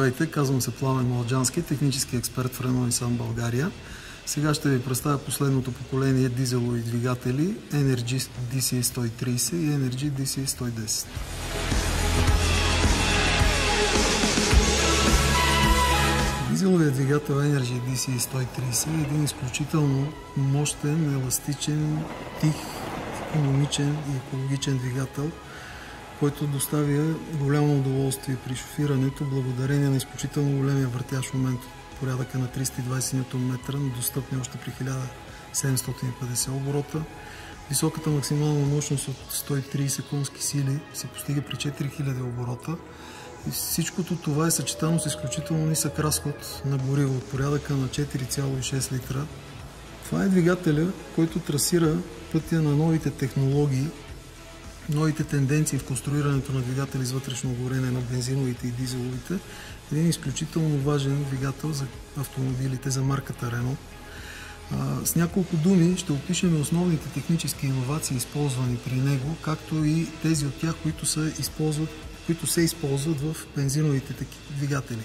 Здравейте, казвам се Пламен Младжански, технически експерт в Renault Nissan България. Сега ще ви представя последното поколение дизелови двигатели Energy DC130 и Energy DC110. Дизеловият двигател Energy DC130 е един изключително мощен, еластичен, тих, икономичен и екологичен двигател, който доставя голямо удоволствие при шофирането, благодарение на изключително големия въртящ момент от порядъка на 320 Нм, но достъпни още при 1750 оборота. Високата максимална мощност от 130 конски сили се постига при 4000 оборота. И всичкото това е съчетано с изключително нисък разход на гориво от порядъка на 4,6 литра. Това е двигателя, който трасира пътя на новите технологии, новите тенденции в конструирането на двигатели с вътрешно горене на бензиновите и дизеловите. Един изключително важен двигател за автомобилите, за марката Renault. С няколко думи ще опишем основните технически иновации, използвани при него, както и тези от тях, които се използват в бензиновите двигатели.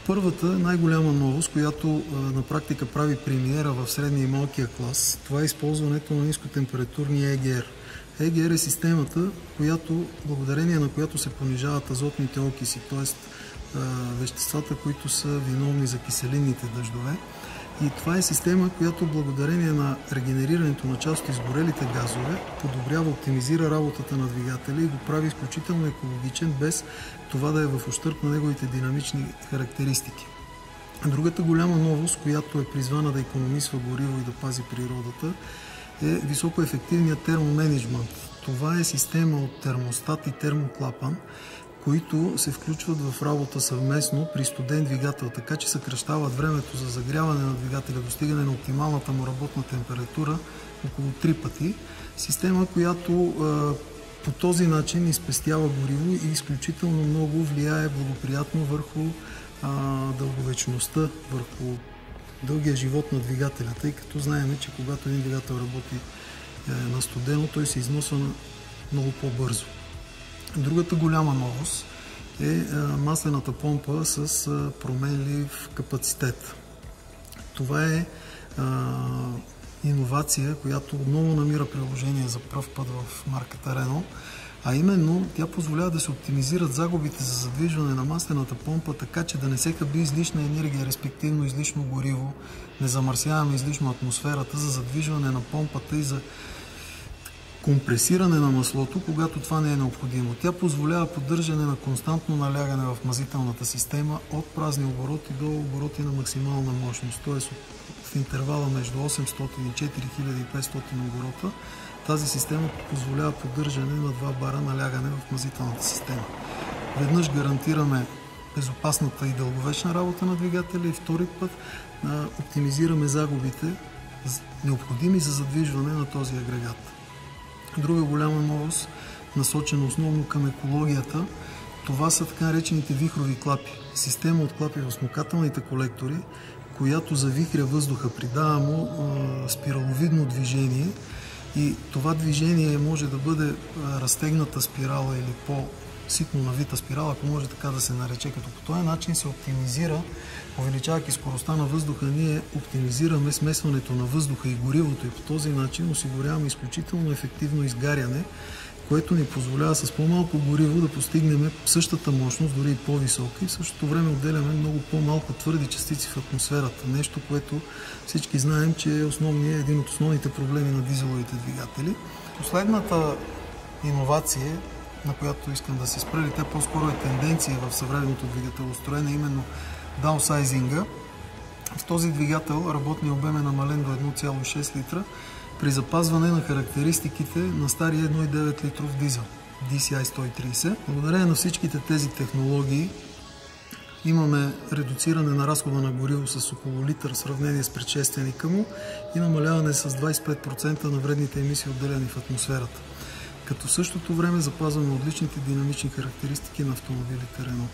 Първата, най-голяма новост, която на практика прави премиера в средния и малкия клас, това е използването на нискотемпературния EGR. EGR е системата, благодарение на която се понижават азотните окиси, т.е. веществата, които са виновни за киселинните дъждове. И това е система, която благодарение на регенерирането на част от изгорелите газове подобрява, оптимизира работата на двигателя и го прави изключително екологичен, без това да е в ущърб на неговите динамични характеристики. Другата голяма новост, която е призвана да икономисва гориво и да пази природата, е високоефективният термоменеджмент. Това е система от термостат и термоклапан, които се включват в работа съвместно при студен двигател, така че съкращават времето за загряване на двигателя, достигане на оптималната му работна температура около 3 пъти. Система, която по този начин изпестява гориво и изключително много влияе благоприятно върху дълговечността, върху дългия живот на двигателя, тъй като знаем, че когато един двигател работи на студено, той се износва много по-бързо. Другата голяма новост е маслената помпа с променлив капацитет. Това е иновация, която отново намира приложение за пръв път в марката Renault, а именно тя позволява да се оптимизират загубите за задвижване на маслената помпа, така че да не се хаби излишна енергия, респективно излишно гориво, не замърсяваме излишно атмосферата за задвижване на помпата и за компресиране на маслото, когато това не е необходимо. Тя позволява поддържане на константно налягане в мазителната система от празни обороти до обороти на максимална мощност, т.е. в интервала между 800 и 4500 оборота. Тази система позволява поддържане на 2 бара налягане в мазителната система. Веднъж гарантираме безопасната и дълговечна работа на двигателя и втори път оптимизираме загубите, необходими за задвижване на този агрегат. Друга голяма новост, насочена основно към екологията, това са така наречените вихрови клапи. Система от клапи в смукателните колектори, която завихря въздуха, придава му спираловидно движение и това движение може да бъде разтегната спирала или по-ситно навита спирала, ако може така да се нарече, като по този начин се оптимизира, увеличавайки скоростта на въздуха, ние оптимизираме смесването на въздуха и горивото и по този начин осигуряваме изключително ефективно изгаряне, което ни позволява с по-малко гориво да постигнем същата мощност, дори и по-висока, и в същото време отделяме много по-малко твърди частици в атмосферата. Нещо, което всички знаем, че е един от основните проблеми на дизеловите двигатели. Последната иновация, на която искам да се спра, тя по-скоро е тенденция в съвременното двигателостроене, именно даунсайзинга. В този двигател работният обем е намален до 1,6 литра при запазване на характеристиките на стария 1,9 литров дизел DCI 130. Благодарение на всичките тези технологии имаме редуциране на разхода на гориво с около литър в сравнение с предшественика му и намаляване с 25% на вредните емисии, отделяни в атмосферата. Като в същото време запазваме отличните динамични характеристики на автомобилите Renault.